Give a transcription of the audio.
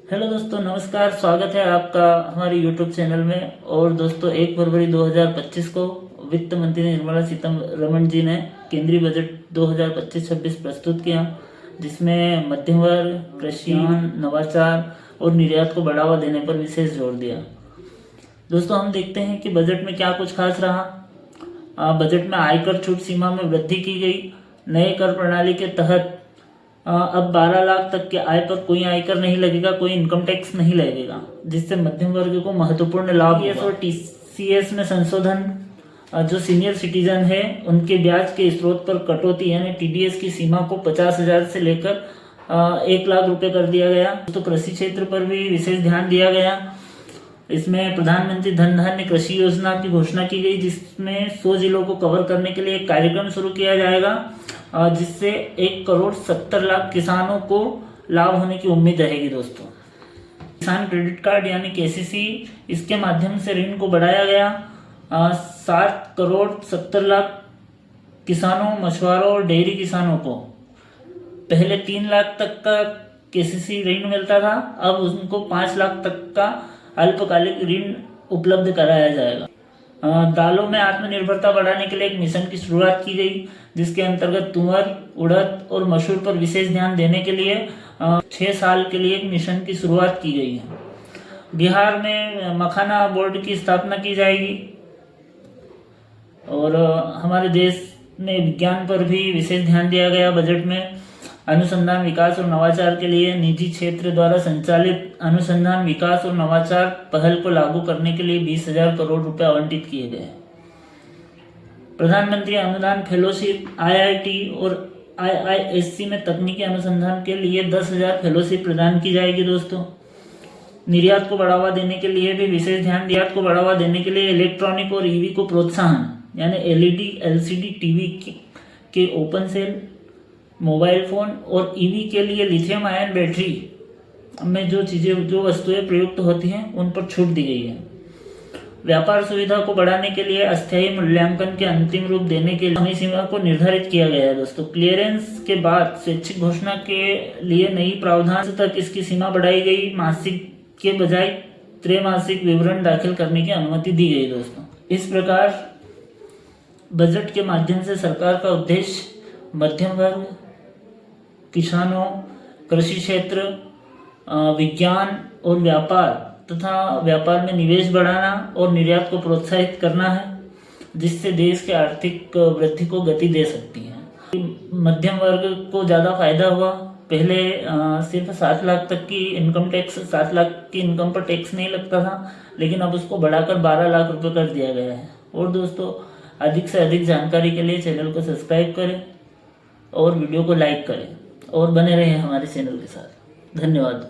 Hello दोस्तों, नमस्कार। स्वागत है आपका हमारे यूट्यूब चैनल में। और दोस्तों, 1 फरवरी 2025 को वित्त मंत्री निर्मला सीतारमण जी ने केंद्रीय बजट 2025-26 प्रस्तुत किया, जिसमें मध्यम वर्ग, कृषि, नवाचार और निर्यात को बढ़ावा देने पर विशेष जोर दिया। दोस्तों, हम देखते हैं कि बजट में क्या कुछ खास रहा। बजट में आयकर छूट सीमा में वृद्धि की गई। नए कर प्रणाली के तहत अब 12 लाख तक के आय पर कोई आयकर नहीं लगेगा, कोई इनकम टैक्स नहीं लगेगा, जिससे मध्यम वर्ग को महत्वपूर्ण लाभ होगा। और टीसीएस में संशोधन, जो सीनियर सिटीजन है उनके ब्याज के स्रोत पर कटौती यानी टीडीएस की सीमा को 50,000 से लेकर 1 लाख रुपए कर दिया गया। तो कृषि क्षेत्र पर भी विशेष ध्यान दिया गया। इसमें प्रधानमंत्री धन धान्य कृषि योजना की घोषणा की गई, जिसमें 100 जिलों को कवर करने के लिए एक कार्यक्रम शुरू किया जाएगा, जिससे 1,70,00,000 किसानों को लाभ होने की उम्मीद रहेगी। दोस्तों, किसान क्रेडिट कार्ड यानी केसीसी, इसके माध्यम से ऋण को बढ़ाया गया। 7,70,00,000 किसानों, मछुआरों और डेयरी किसानों को पहले 3 लाख तक का केसीसी ऋण मिलता था, अब उनको 5 लाख तक का अल्पकालिक ऋण उपलब्ध कराया जाएगा। दालों में आत्मनिर्भरता बढ़ाने के लिए एक मिशन की शुरुआत की गई, जिसके अंतर्गत तुअर, उड़द और मसूर पर विशेष ध्यान देने के लिए 6 साल के लिए एक मिशन की शुरुआत की गई है। बिहार में मखाना बोर्ड की स्थापना की जाएगी। और हमारे देश में विज्ञान पर भी विशेष ध्यान दिया गया। बजट में अनुसंधान, विकास और नवाचार के लिए निजी क्षेत्र द्वारा संचालित अनुसंधान, विकास और नवाचार पहल को लागू करने के लिए 20,000 करोड़ रुपए आवंटित किए गए। प्रधानमंत्री अनुदान फेलोशिप, आईआईटी और आईआईएससी में तकनीकी अनुसंधान के लिए 10,000 फेलोशिप प्रदान की जाएगी। दोस्तों, निर्यात को बढ़ावा देने के लिए भी विशेष ध्यान। निर्यात को बढ़ावा देने के लिए इलेक्ट्रॉनिक और ईवी को प्रोत्साहन यानी एलईडी, एलसीडी टीवी के ओपन सेल, मोबाइल फोन और ईवी के लिए लिथियम आयन बैटरी में जो वस्तुएं प्रयुक्त होती हैं उन पर छूट दी गई है। व्यापार सुविधा को बढ़ाने के लिए अस्थायी मूल्यांकन के अंतिम रूप देने के लिए समय सीमा को निर्धारित किया गया है। दोस्तों, क्लियरेंस के बाद स्वैच्छिक घोषणा के लिए नई प्रावधान तक इसकी सीमा बढ़ाई गई। मासिक के बजाय त्रैमासिक विवरण दाखिल करने की अनुमति दी गई। दोस्तों, इस प्रकार बजट के माध्यम से सरकार का उद्देश्य मध्यम वर्ग, किसानों, कृषि क्षेत्र, विज्ञान और व्यापार तथा व्यापार में निवेश बढ़ाना और निर्यात को प्रोत्साहित करना है, जिससे देश के आर्थिक वृद्धि को गति दे सकती है। मध्यम वर्ग को ज़्यादा फायदा हुआ। पहले सिर्फ 7 लाख तक की इनकम टैक्स, 7 लाख की इनकम पर टैक्स नहीं लगता था, लेकिन अब उसको बढ़ाकर 12 लाख रुपए कर दिया गया है। और दोस्तों, अधिक से अधिक जानकारी के लिए चैनल को सब्सक्राइब करें और वीडियो को लाइक करें और बने रहें हमारे चैनल के साथ। धन्यवाद।